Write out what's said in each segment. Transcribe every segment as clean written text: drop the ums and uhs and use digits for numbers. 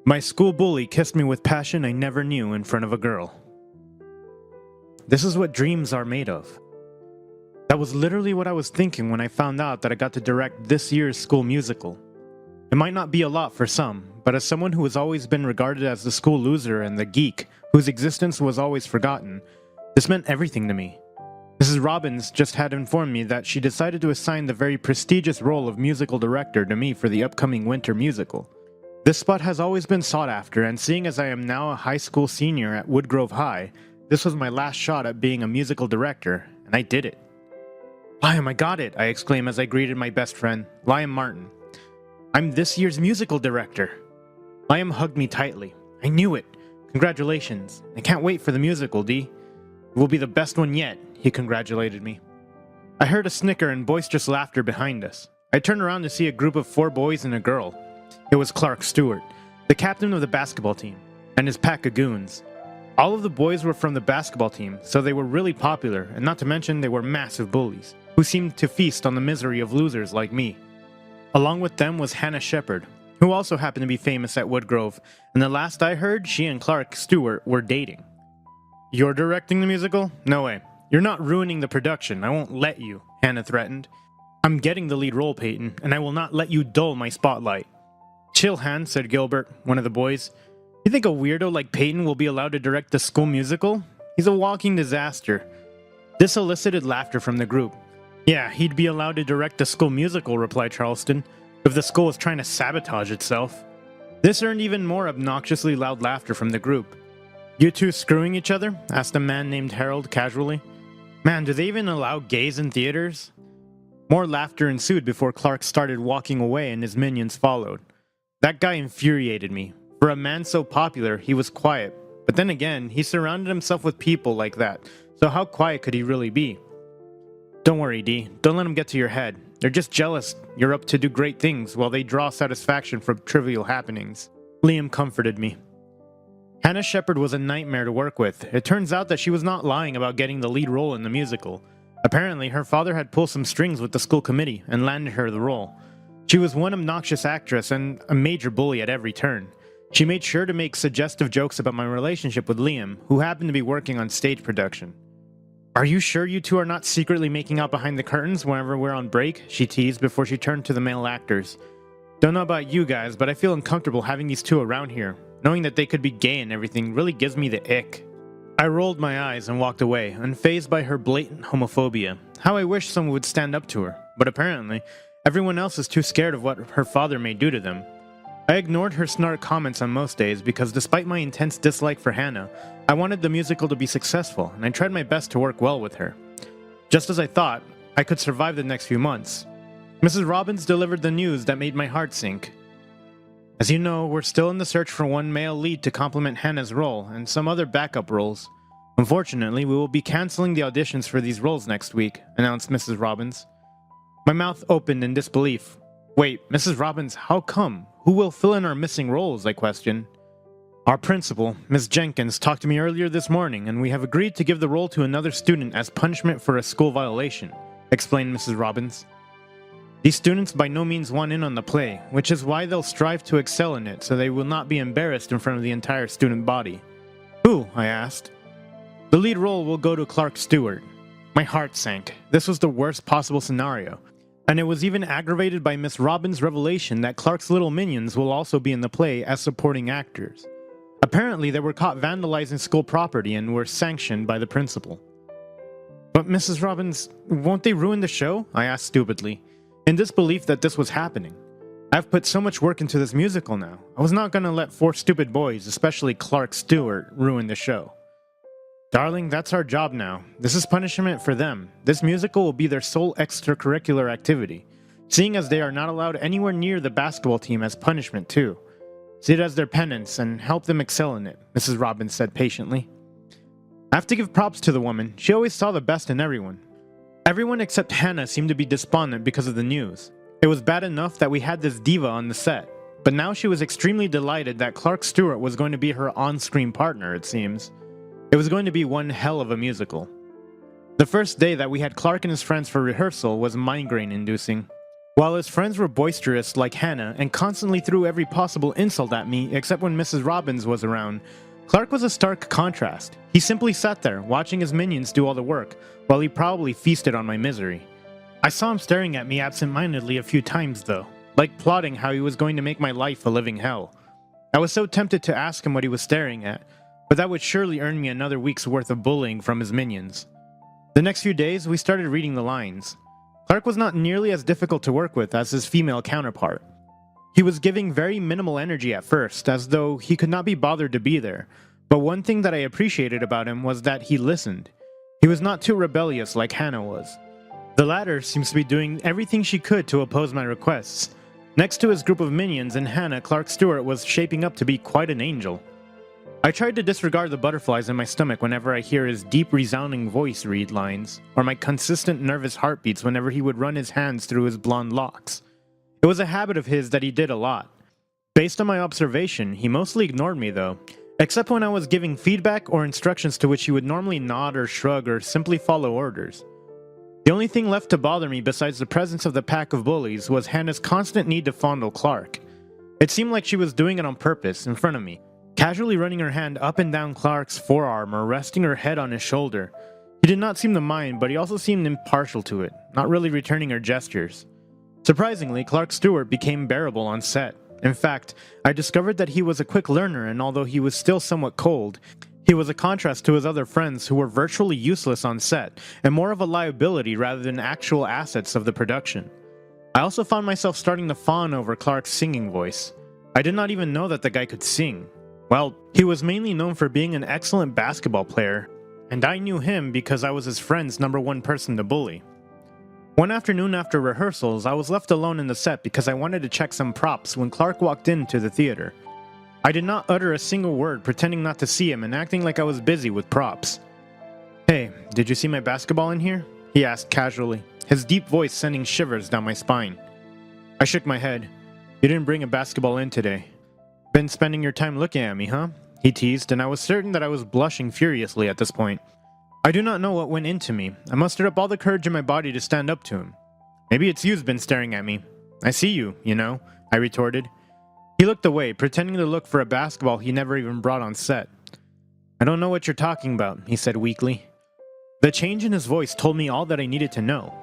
My school bully kissed me with passion I never knew in front of a girl. This is what dreams are made of. That was literally what I was thinking when I found out that I got to direct this year's school musical. It might not be a lot for some, but as someone who has always been regarded as the school loser and the geek, whose existence was always forgotten, this meant everything to me. Mrs. Robbins just had informed me that she decided to assign the very prestigious role of musical director to me for the upcoming winter musical. This spot has always been sought after, and seeing as I am now a high school senior at Woodgrove High, this was my last shot at being a musical director, and I did it. "Liam, I got it!" I exclaimed as I greeted my best friend, Liam Martin. "I'm this year's musical director." Liam hugged me tightly. "I knew it. Congratulations. I can't wait for the musical, Dee. It will be the best one yet," he congratulated me. I heard a snicker and boisterous laughter behind us. I turned around to see a group of 4 boys and a girl. It was Clark Stewart, the captain of the basketball team, and his pack of goons. All of the boys were from the basketball team, so they were really popular, and not to mention they were massive bullies, who seemed to feast on the misery of losers like me. Along with them was Hannah Shepard, who also happened to be famous at Woodgrove, and the last I heard, she and Clark Stewart were dating. "You're directing the musical? No way. You're not ruining the production. I won't let you," Hannah threatened. "I'm getting the lead role, Peyton, and I will not let you dull my spotlight." "Chill, Han," said Gilbert, one of the boys. "You think a weirdo like Peyton will be allowed to direct the school musical? He's a walking disaster." This elicited laughter from the group. "Yeah, he'd be allowed to direct the school musical," replied Charleston, "if the school was trying to sabotage itself." This earned even more obnoxiously loud laughter from the group. "You two screwing each other?" asked a man named Harold casually. "Man, do they even allow gays in theaters?" More laughter ensued before Clark started walking away and his minions followed. That guy infuriated me. For a man so popular, he was quiet. But then again, he surrounded himself with people like that, so how quiet could he really be? "Don't worry, Dee. Don't let them get to your head. They're just jealous you're up to do great things while they draw satisfaction from trivial happenings." Liam comforted me. Hannah Shepard was a nightmare to work with. It turns out that she was not lying about getting the lead role in the musical. Apparently, her father had pulled some strings with the school committee and landed her the role. She was one obnoxious actress and a major bully at every turn. She made sure to make suggestive jokes about my relationship with Liam, who happened to be working on stage production. "Are you sure you two are not secretly making out behind the curtains whenever we're on break?" she teased before she turned to the male actors. "Don't know about you guys, but I feel uncomfortable having these two around here. Knowing that they could be gay and everything really gives me the ick." I rolled my eyes and walked away, unfazed by her blatant homophobia. How I wish someone would stand up to her, but apparently, everyone else is too scared of what her father may do to them. I ignored her snark comments on most days because despite my intense dislike for Hannah, I wanted the musical to be successful and I tried my best to work well with her. Just as I thought, I could survive the next few months. Mrs. Robbins delivered the news that made my heart sink. "As you know, we're still in the search for one male lead to complement Hannah's role and some other backup roles. Unfortunately, we will be canceling the auditions for these roles next week," announced Mrs. Robbins. My mouth opened in disbelief. "Wait, Mrs. Robbins, how come? Who will fill in our missing roles?" I questioned. "Our principal, Ms. Jenkins, talked to me earlier this morning, and we have agreed to give the role to another student as punishment for a school violation," explained Mrs. Robbins. "These students by no means want in on the play, which is why they'll strive to excel in it so they will not be embarrassed in front of the entire student body." "Who?" I asked. "The lead role will go to Clark Stewart." My heart sank. This was the worst possible scenario. And it was even aggravated by Miss Robbins' revelation that Clark's little minions will also be in the play as supporting actors. Apparently, they were caught vandalizing school property and were sanctioned by the principal. "But Mrs. Robbins, won't they ruin the show?" I asked stupidly, in disbelief that this was happening. I've put so much work into this musical now. I was not going to let 4 stupid boys, especially Clark Stewart, ruin the show. "Darling, that's our job now. This is punishment for them. This musical will be their sole extracurricular activity, seeing as they are not allowed anywhere near the basketball team as punishment too. See it as their penance and help them excel in it," Mrs. Robbins said patiently. I have to give props to the woman. She always saw the best in everyone. Everyone except Hannah seemed to be despondent because of the news. It was bad enough that we had this diva on the set, but now she was extremely delighted that Clark Stewart was going to be her on-screen partner, it seems. It was going to be one hell of a musical. The first day that we had Clark and his friends for rehearsal was migraine-inducing. While his friends were boisterous like Hannah and constantly threw every possible insult at me except when Mrs. Robbins was around, Clark was a stark contrast. He simply sat there, watching his minions do all the work, while he probably feasted on my misery. I saw him staring at me absent-mindedly a few times though, like plotting how he was going to make my life a living hell. I was so tempted to ask him what he was staring at, but that would surely earn me another week's worth of bullying from his minions. The next few days, we started reading the lines. Clark was not nearly as difficult to work with as his female counterpart. He was giving very minimal energy at first, as though he could not be bothered to be there, but one thing that I appreciated about him was that he listened. He was not too rebellious like Hannah was. The latter seems to be doing everything she could to oppose my requests. Next to his group of minions and Hannah, Clark Stewart was shaping up to be quite an angel. I tried to disregard the butterflies in my stomach whenever I hear his deep resounding voice read lines, or my consistent nervous heartbeats whenever he would run his hands through his blonde locks. It was a habit of his that he did a lot. Based on my observation, he mostly ignored me though, except when I was giving feedback or instructions to which he would normally nod or shrug or simply follow orders. The only thing left to bother me besides the presence of the pack of bullies was Hannah's constant need to fondle Clark. It seemed like she was doing it on purpose, in front of me, casually running her hand up and down Clark's forearm or resting her head on his shoulder. He did not seem to mind, but he also seemed impartial to it, not really returning her gestures. Surprisingly, Clark Stewart became bearable on set. In fact, I discovered that he was a quick learner, and although he was still somewhat cold, he was a contrast to his other friends who were virtually useless on set, and more of a liability rather than actual assets of the production. I also found myself starting to fawn over Clark's singing voice. I did not even know that the guy could sing. Well, he was mainly known for being an excellent basketball player, and I knew him because I was his friend's #1 person to bully. One afternoon after rehearsals, I was left alone in the set because I wanted to check some props when Clark walked into the theater. I did not utter a single word, pretending not to see him and acting like I was busy with props. "Hey, did you see my basketball in here?" he asked casually, his deep voice sending shivers down my spine. I shook my head. "You didn't bring a basketball in today. Been spending your time looking at me, huh?" he teased, and I was certain that I was blushing furiously at this point. I do not know what went into me. I mustered up all the courage in my body to stand up to him. "Maybe it's you's been staring at me. I see you, you know," I retorted. He looked away, pretending to look for a basketball he never even brought on set. "I don't know what you're talking about," he said weakly. The change in his voice told me all that I needed to know.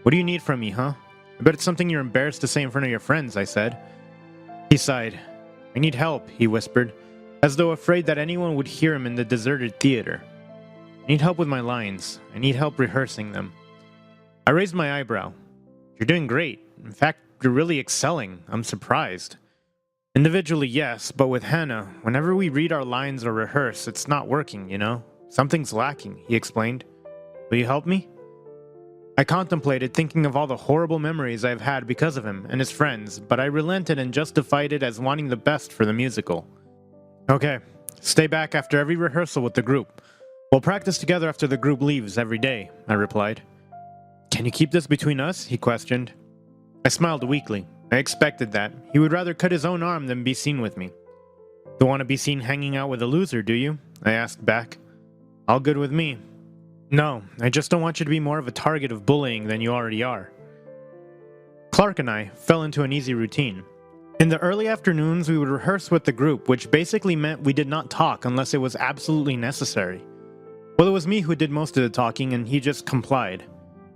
"What do you need from me, huh? I bet it's something you're embarrassed to say in front of your friends," I said. He sighed. "I need help," he whispered, as though afraid that anyone would hear him in the deserted theater. "I need help with my lines. I need help rehearsing them." I raised my eyebrow. "You're doing great. In fact, you're really excelling. I'm surprised." "Individually, yes, but with Hannah, whenever we read our lines or rehearse, it's not working, you know? Something's lacking," he explained. "Will you help me?" I contemplated, thinking of all the horrible memories I've had because of him and his friends, but I relented and justified it as wanting the best for the musical. "Okay, stay back after every rehearsal with the group. We'll practice together after the group leaves every day," I replied. "Can you keep this between us?" he questioned. I smiled weakly. I expected that. He would rather cut his own arm than be seen with me. "Don't want to be seen hanging out with a loser, do you?" I asked back. "All good with me." "No, I just don't want you to be more of a target of bullying than you already are." Clark and I fell into an easy routine. In the early afternoons, we would rehearse with the group, which basically meant we did not talk unless it was absolutely necessary. Well, it was me who did most of the talking, and he just complied.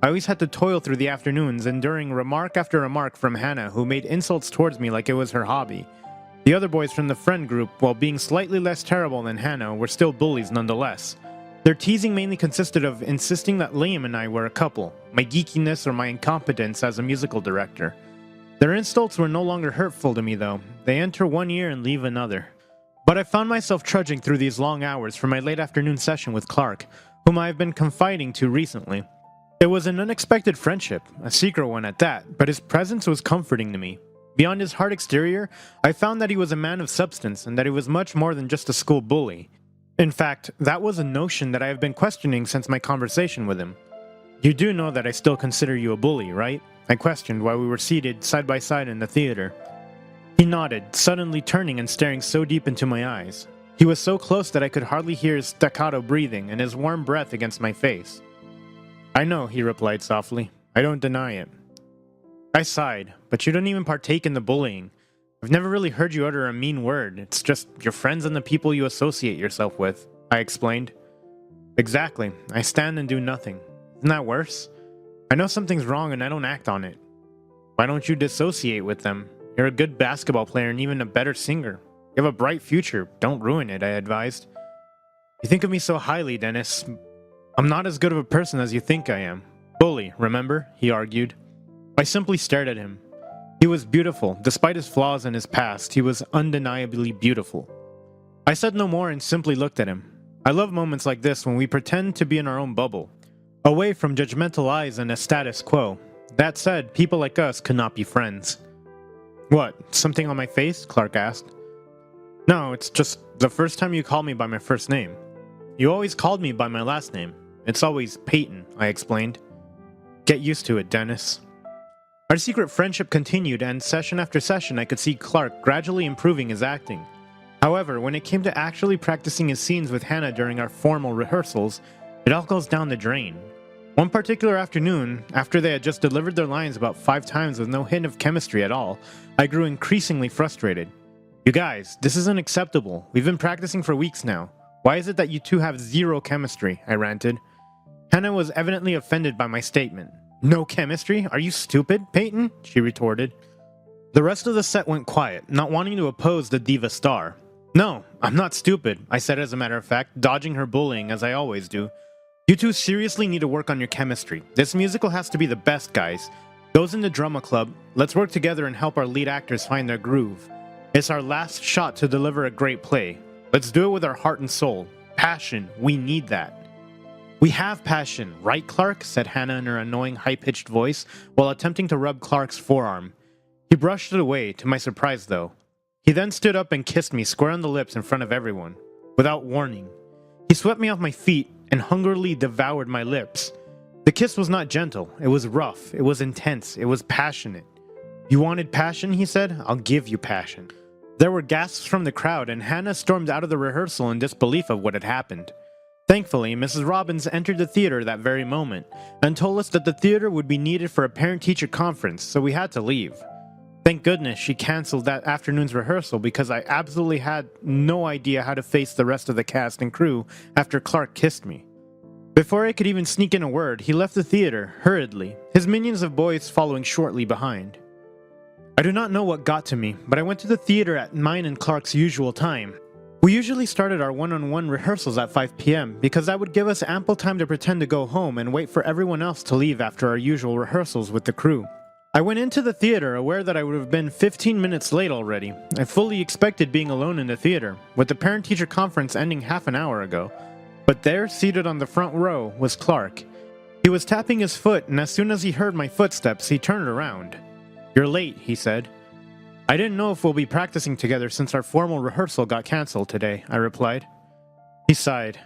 I always had to toil through the afternoons, enduring remark after remark from Hannah, who made insults towards me like it was her hobby. The other boys from the friend group, while being slightly less terrible than Hannah, were still bullies nonetheless. Their teasing mainly consisted of insisting that Liam and I were a couple, my geekiness or my incompetence as a musical director. Their insults were no longer hurtful to me though. They enter one ear and leave another. But I found myself trudging through these long hours for my late afternoon session with Clark, whom I have been confiding to recently. It was an unexpected friendship, a secret one at that, but his presence was comforting to me. Beyond his hard exterior, I found that he was a man of substance and that he was much more than just a school bully. In fact, that was a notion that I have been questioning since my conversation with him. "You do know that I still consider you a bully, right?" I questioned while we were seated side by side in the theater. He nodded, suddenly turning and staring so deep into my eyes. He was so close that I could hardly hear his staccato breathing and his warm breath against my face. "I know," he replied softly. "I don't deny it." I sighed, but you don't even partake in the bullying. I've never really heard you utter a mean word. It's just your friends and the people you associate yourself with, I explained. Exactly. I stand and do nothing. Isn't that worse? I know something's wrong and I don't act on it. Why don't you dissociate with them? You're a good basketball player and even a better singer. You have a bright future. Don't ruin it, I advised. You think of me so highly, Dennis. I'm not as good of a person as you think I am. Bully, remember? He argued. I simply stared at him. He was beautiful. Despite his flaws and his past, he was undeniably beautiful. I said no more and simply looked at him. I love moments like this when we pretend to be in our own bubble, away from judgmental eyes and a status quo. That said, people like us could not be friends. What, something on my face? Clark asked. No, it's just the first time you called me by my first name. You always called me by my last name. It's always Peyton, I explained. Get used to it, Dennis. Our secret friendship continued, and session after session I could see Clark gradually improving his acting. However, when it came to actually practicing his scenes with Hannah during our formal rehearsals, it all goes down the drain. One particular afternoon, after they had just delivered their lines about 5 times with no hint of chemistry at all, I grew increasingly frustrated. You guys, this isn't acceptable. We've been practicing for weeks now. Why is it that you two have zero chemistry? I ranted. Hannah was evidently offended by my statement. No chemistry? Are you stupid, Peyton? She retorted. The rest of the set went quiet, not wanting to oppose the diva star. No, I'm not stupid, I said as a matter of fact, dodging her bullying as I always do. You two seriously need to work on your chemistry. This musical has to be the best, guys. Those in the drama club, let's work together and help our lead actors find their groove. It's our last shot to deliver a great play. Let's do it with our heart and soul. Passion, we need that. We have passion, right, Clark? Said Hannah in her annoying high-pitched voice while attempting to rub Clark's forearm. He brushed it away, to my surprise though. He then stood up and kissed me square on the lips in front of everyone, without warning. He swept me off my feet and hungrily devoured my lips. The kiss was not gentle, it was rough, it was intense, it was passionate. You wanted passion, he said? I'll give you passion. There were gasps from the crowd, and Hannah stormed out of the rehearsal in disbelief of what had happened. Thankfully, Mrs. Robbins entered the theater that very moment, and told us that the theater would be needed for a parent-teacher conference, so we had to leave. Thank goodness she canceled that afternoon's rehearsal because I absolutely had no idea how to face the rest of the cast and crew after Clark kissed me. Before I could even sneak in a word, he left the theater, hurriedly, his minions of boys following shortly behind. I do not know what got to me, but I went to the theater at mine and Clark's usual time. We usually started our one-on-one rehearsals at 5 p.m. because that would give us ample time to pretend to go home and wait for everyone else to leave after our usual rehearsals with the crew. I went into the theater aware that I would have been 15 minutes late already. I fully expected being alone in the theater, with the parent-teacher conference ending half an hour ago. But there, seated on the front row, was Clark. He was tapping his foot, and as soon as he heard my footsteps, he turned around. You're late, he said. I didn't know if we'll be practicing together since our formal rehearsal got cancelled today, I replied. He sighed.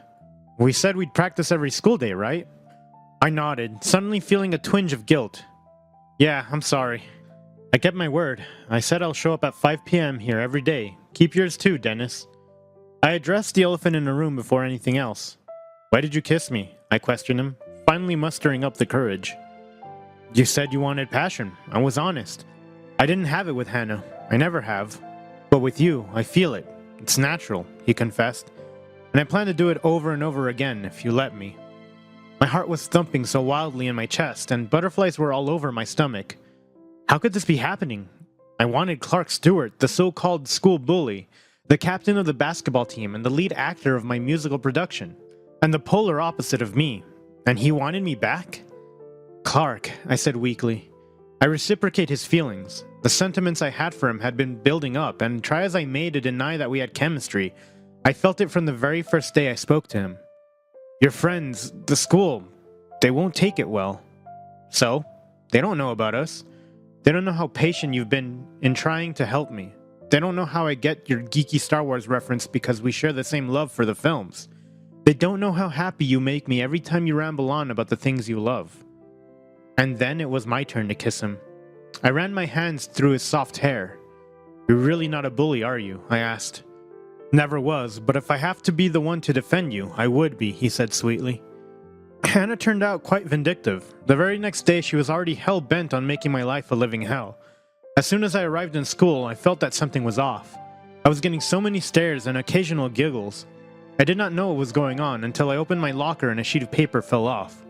We said we'd practice every school day, right? I nodded, suddenly feeling a twinge of guilt. Yeah, I'm sorry. I kept my word. I said I'll show up at 5 p.m. here every day. Keep yours too, Dennis. I addressed the elephant in the room before anything else. Why did you kiss me? I questioned him, finally mustering up the courage. You said you wanted passion. I was honest. I didn't have it with Hannah. I never have. But with you, I feel it. It's natural, he confessed. And I plan to do it over and over again if you let me. My heart was thumping so wildly in my chest, and butterflies were all over my stomach. How could this be happening? I wanted Clark Stewart, the so-called school bully, the captain of the basketball team and the lead actor of my musical production, and the polar opposite of me. And he wanted me back? Clark, I said weakly. I reciprocate his feelings. The sentiments I had for him had been building up, and try as I may to deny that we had chemistry, I felt it from the very first day I spoke to him. Your friends, the school, they won't take it well. So, they don't know about us. They don't know how patient you've been in trying to help me. They don't know how I get your geeky Star Wars reference because we share the same love for the films. They don't know how happy you make me every time you ramble on about the things you love. And then it was my turn to kiss him. I ran my hands through his soft hair. You're really not a bully, are you? I asked. Never was, but if I have to be the one to defend you, I would be, he said sweetly. Hannah turned out quite vindictive. The very next day, she was already hell-bent on making my life a living hell. As soon as I arrived in school, I felt that something was off. I was getting so many stares and occasional giggles. I did not know what was going on until I opened my locker and a sheet of paper fell off.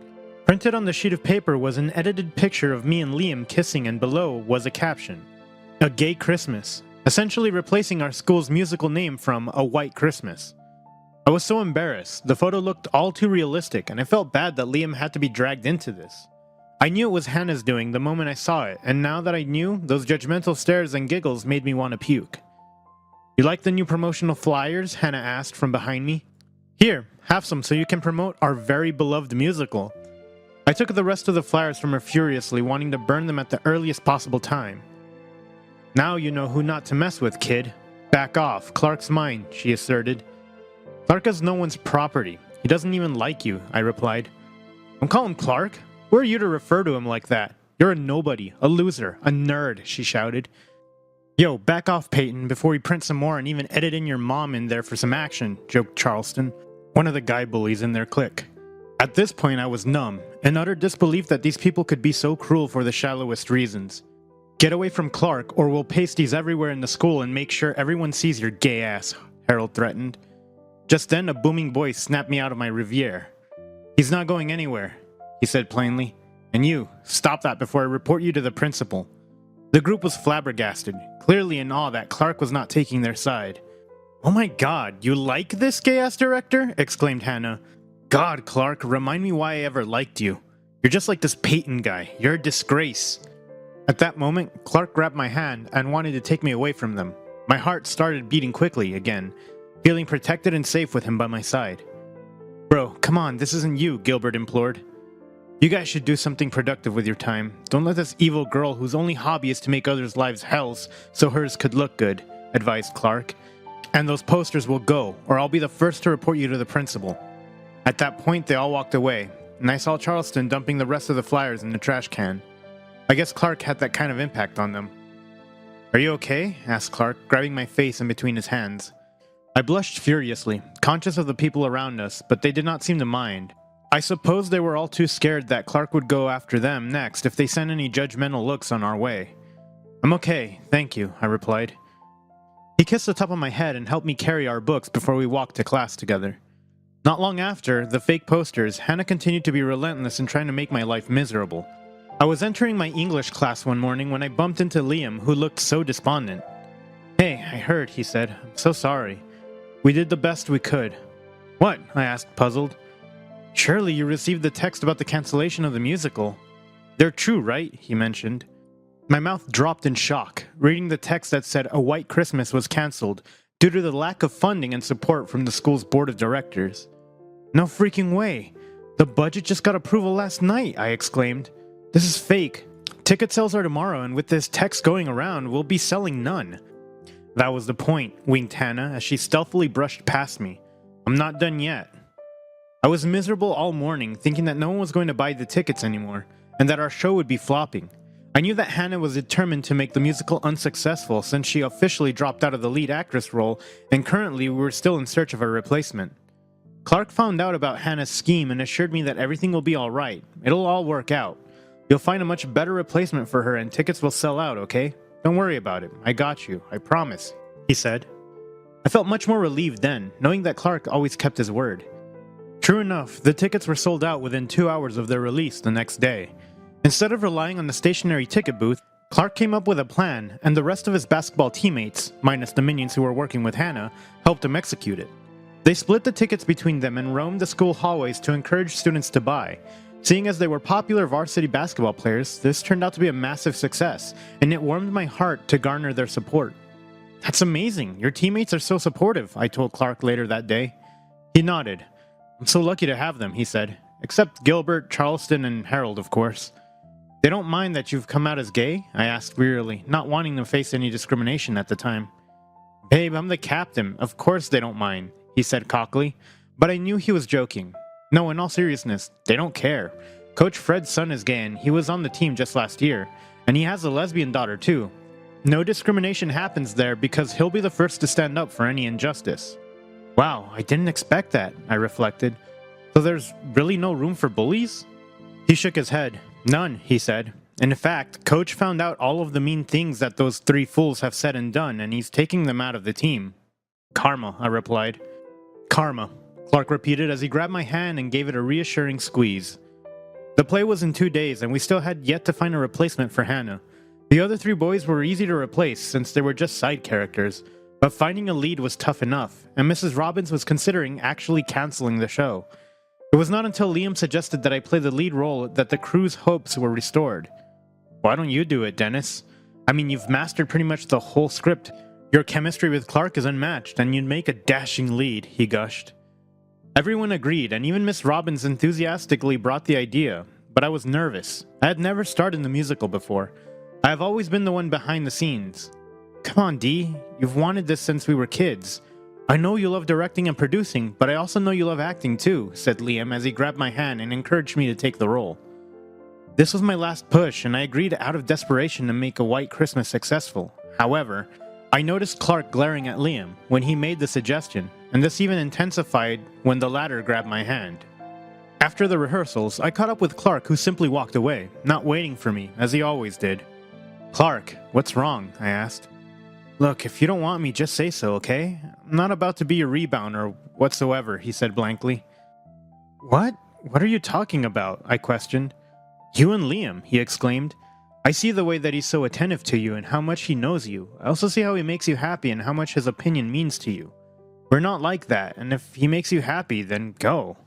Printed on the sheet of paper was an edited picture of me and Liam kissing, and below was a caption. A Gay Christmas, essentially replacing our school's musical name from A White Christmas. I was so embarrassed. The photo looked all too realistic, and I felt bad that Liam had to be dragged into this. I knew it was Hannah's doing the moment I saw it, and now that I knew, those judgmental stares and giggles made me want to puke. You like the new promotional flyers? Hannah asked from behind me. Here, have some so you can promote our very beloved musical. I took the rest of the flyers from her furiously, wanting to burn them at the earliest possible time. Now you know who not to mess with, kid. Back off, Clark's mine, she asserted. Clark is no one's property. He doesn't even like you, I replied. Don't call him Clark. Who are you to refer to him like that? You're a nobody, a loser, a nerd, she shouted. Yo, back off, Peyton, before we print some more and even edit in your mom in there for some action, joked Charleston, one of the guy bullies in their clique. At this point, I was numb, in utter disbelief that these people could be so cruel for the shallowest reasons. Get away from Clark, or we'll paste these everywhere in the school and make sure everyone sees your gay ass, Harold threatened. Just then, a booming voice snapped me out of my Riviere. He's not going anywhere, he said plainly. And you, stop that before I report you to the principal. The group was flabbergasted, clearly in awe that Clark was not taking their side. Oh my god, you like this gay-ass director? Exclaimed Hannah. God, Clark, remind me why I ever liked you. You're just like this Peyton guy. You're a disgrace. At that moment, Clark grabbed my hand and wanted to take me away from them. My heart started beating quickly again, feeling protected and safe with him by my side. Bro, come on, this isn't you, Gilbert implored. You guys should do something productive with your time. Don't let this evil girl whose only hobby is to make others' lives hells so hers could look good, advised Clark. And those posters will go, or I'll be the first to report you to the principal. At that point, they all walked away, and I saw Charleston dumping the rest of the flyers in the trash can. I guess Clark had that kind of impact on them. Are you okay? Asked Clark, grabbing my face in between his hands. I blushed furiously, conscious of the people around us, but they did not seem to mind. I suppose they were all too scared that Clark would go after them next if they sent any judgmental looks on our way. I'm okay, thank you, I replied. He kissed the top of my head and helped me carry our books before we walked to class together. Not long after the fake posters, Hannah continued to be relentless in trying to make my life miserable. I was entering my English class one morning when I bumped into Liam, who looked so despondent. Hey, I heard, he said. I'm so sorry. We did the best we could. What? I asked, puzzled. Surely you received the text about the cancellation of the musical. They're true, right? He mentioned. My mouth dropped in shock, reading the text that said A White Christmas was cancelled due to the lack of funding and support from the school's board of directors. No freaking way. The budget just got approval last night, I exclaimed. This is fake. Ticket sales are tomorrow, and with this text going around, we'll be selling none. That was the point, winked Hannah as she stealthily brushed past me. I'm not done yet. I was miserable all morning, thinking that no one was going to buy the tickets anymore, and that our show would be flopping. I knew that Hannah was determined to make the musical unsuccessful since she officially dropped out of the lead actress role, and currently we were still in search of a replacement. Clark found out about Hannah's scheme and assured me that everything will be alright. It'll all work out. You'll find a much better replacement for her and tickets will sell out, okay? Don't worry about it. I got you. I promise, he said. I felt much more relieved then, knowing that Clark always kept his word. True enough, the tickets were sold out within 2 hours of their release the next day. Instead of relying on the stationary ticket booth, Clark came up with a plan, and the rest of his basketball teammates, minus the minions who were working with Hannah, helped him execute it. They split the tickets between them and roamed the school hallways to encourage students to buy. Seeing as they were popular varsity basketball players, this turned out to be a massive success, and it warmed my heart to garner their support. That's amazing. Your teammates are so supportive, I told Clark later that day. He nodded. I'm so lucky to have them, he said. Except Gilbert, Charleston, and Harold, of course. They don't mind that you've come out as gay? I asked wearily, not wanting to face any discrimination at the time. Babe, I'm the captain. Of course they don't mind, he said cockily, but I knew he was joking. No, in all seriousness, they don't care. Coach Fred's son is gay and he was on the team just last year, and he has a lesbian daughter too. No discrimination happens there because he'll be the first to stand up for any injustice. Wow, I didn't expect that, I reflected. So there's really no room for bullies? He shook his head. None, he said. In fact, Coach found out all of the mean things that those three fools have said and done, and he's taking them out of the team. Karma, I replied. Karma, Clark repeated as he grabbed my hand and gave it a reassuring squeeze. The play was in 2 days, and we still had yet to find a replacement for Hannah. The other three boys were easy to replace since they were just side characters, but finding a lead was tough enough, and Mrs. Robbins was considering actually canceling the show. It was not until Liam suggested that I play the lead role that the crew's hopes were restored. Why don't you do it, Dennis? I mean, you've mastered pretty much the whole script. Your chemistry with Clark is unmatched, and you'd make a dashing lead, he gushed. Everyone agreed, and even Miss Robbins enthusiastically brought the idea, but I was nervous. I had never starred in the musical before. I have always been the one behind the scenes. Come on, Dee. You've wanted this since we were kids. I know you love directing and producing, but I also know you love acting too, said Liam as he grabbed my hand and encouraged me to take the role. This was my last push, and I agreed out of desperation to make A White Christmas successful. However, I noticed Clark glaring at Liam when he made the suggestion, and this even intensified when the latter grabbed my hand. After the rehearsals, I caught up with Clark, who simply walked away, not waiting for me, as he always did. Clark, what's wrong? I asked. Look, if you don't want me, just say so, okay? I'm not about to be a rebound or whatsoever, he said blankly. What? What are you talking about? I questioned. You and Liam, he exclaimed. I see the way that he's so attentive to you and how much he knows you. I also see how he makes you happy and how much his opinion means to you. We're not like that, and if he makes you happy, then go.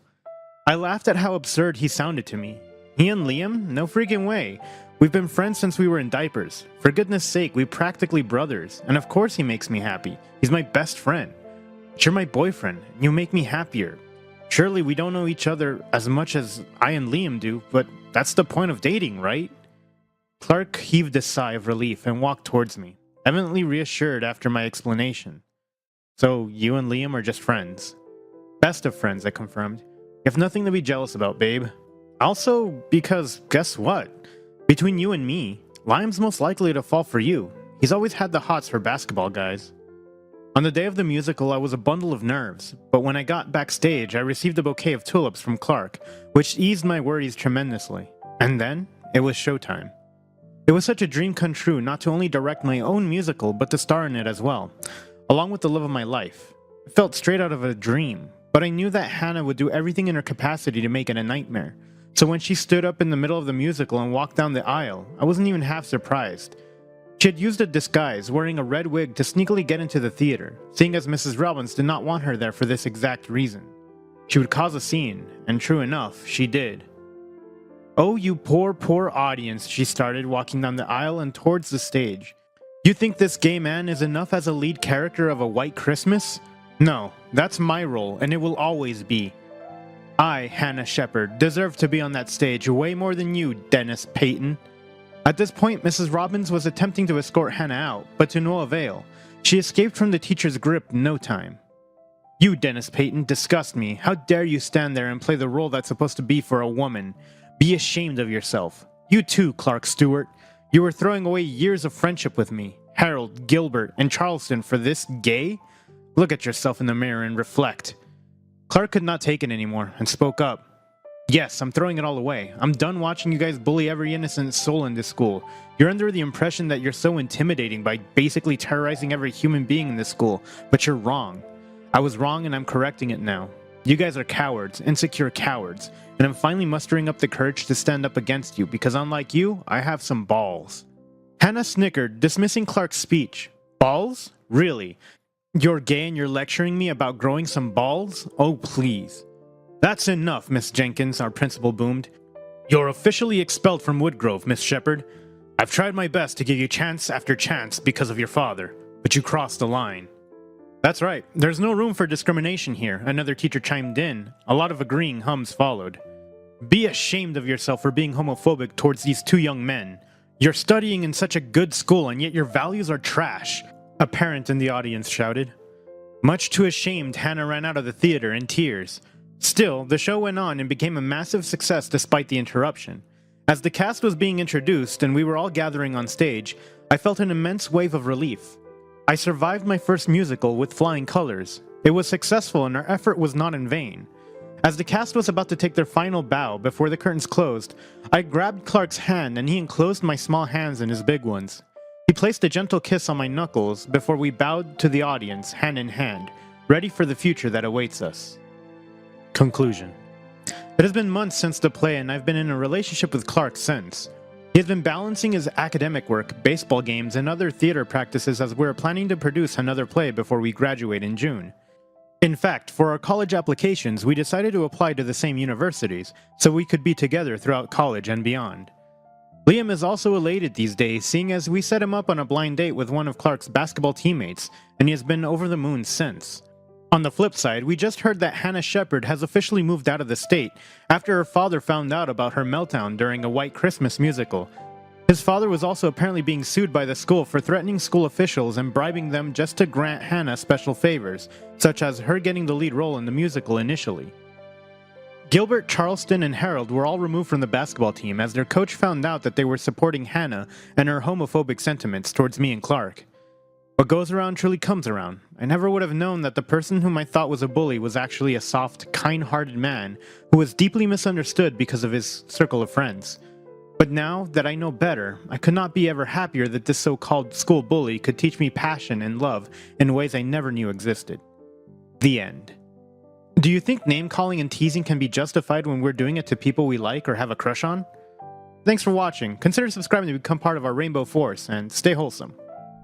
I laughed at how absurd he sounded to me. He and Liam? No freaking way. We've been friends since we were in diapers. For goodness sake, we're practically brothers, and of course he makes me happy. He's my best friend. But you're my boyfriend, and you make me happier. Surely we don't know each other as much as I and Liam do, but that's the point of dating, right? Clark heaved a sigh of relief and walked towards me, evidently reassured after my explanation. So you and Liam are just friends? Best of friends, I confirmed. You have nothing to be jealous about, babe. Also, because guess what? Between you and me, Liam's most likely to fall for you. He's always had the hots for basketball guys. On the day of the musical, I was a bundle of nerves, but when I got backstage, I received a bouquet of tulips from Clark, which eased my worries tremendously. And then, it was showtime. It was such a dream come true not to only direct my own musical, but to star in it as well, along with the love of my life. It felt straight out of a dream, but I knew that Hannah would do everything in her capacity to make it a nightmare. So when she stood up in the middle of the musical and walked down the aisle, I wasn't even half surprised. She had used a disguise, wearing a red wig to sneakily get into the theater, seeing as Mrs. Robbins did not want her there for this exact reason. She would cause a scene, and true enough, she did. Oh, you poor, poor audience, she started, walking down the aisle and towards the stage. You think this gay man is enough as a lead character of A White Christmas? No, that's my role, and it will always be. I, Hannah Shepard, deserve to be on that stage way more than you, Dennis Payton. At this point, Mrs. Robbins was attempting to escort Hannah out, but to no avail. She escaped from the teacher's grip in no time. You, Dennis Payton, disgust me. How dare you stand there and play the role that's supposed to be for a woman? Be ashamed of yourself. You too, Clark Stewart. You were throwing away years of friendship with me, Harold, Gilbert, and Charleston for this gay? Look at yourself in the mirror and reflect. Clark could not take it anymore and spoke up. Yes, I'm throwing it all away. I'm done watching you guys bully every innocent soul in this school. You're under the impression that you're so intimidating by basically terrorizing every human being in this school, but you're wrong. I was wrong and I'm correcting it now. You guys are cowards, insecure cowards, and I'm finally mustering up the courage to stand up against you because unlike you, I have some balls. Hannah snickered, dismissing Clark's speech. Balls? Really? You're gay and you're lecturing me about growing some balls? Oh, please. That's enough, Miss Jenkins, our principal boomed. You're officially expelled from Woodgrove, Miss Shepard. I've tried my best to give you chance after chance because of your father, but you crossed the line. That's right, there's no room for discrimination here, another teacher chimed in. A lot of agreeing hums followed. Be ashamed of yourself for being homophobic towards these two young men. You're studying in such a good school and yet your values are trash, a parent in the audience shouted. Much too ashamed, Hannah ran out of the theater in tears. Still, the show went on and became a massive success despite the interruption. As the cast was being introduced and we were all gathering on stage, I felt an immense wave of relief. I survived my first musical with flying colors. It was successful and our effort was not in vain. As the cast was about to take their final bow before the curtains closed, I grabbed Clark's hand and he enclosed my small hands in his big ones. He placed a gentle kiss on my knuckles before we bowed to the audience, hand in hand, ready for the future that awaits us. Conclusion. It has been months since the play and I've been in a relationship with Clark since. He has been balancing his academic work, baseball games, and other theater practices as we're planning to produce another play before we graduate in June. In fact, for our college applications, we decided to apply to the same universities, so we could be together throughout college and beyond. Liam is also elated these days, seeing as we set him up on a blind date with one of Clark's basketball teammates, and he has been over the moon since. On the flip side, we just heard that Hannah Shepard has officially moved out of the state after her father found out about her meltdown during a White Christmas musical. His father was also apparently being sued by the school for threatening school officials and bribing them just to grant Hannah special favors, such as her getting the lead role in the musical initially. Gilbert, Charleston, and Harold were all removed from the basketball team as their coach found out that they were supporting Hannah and her homophobic sentiments towards me and Clark. What goes around truly comes around. I never would have known that the person whom I thought was a bully was actually a soft, kind-hearted man who was deeply misunderstood because of his circle of friends. But now that I know better, I could not be ever happier that this so-called school bully could teach me passion and love in ways I never knew existed. The end. Do you think name-calling and teasing can be justified when we're doing it to people we like or have a crush on? Thanks for watching. Consider subscribing to become part of our Rainbow Force, and stay wholesome.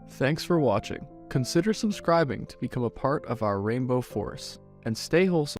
Thanks for watching. Consider subscribing to become a part of our Rainbow Force, and stay wholesome.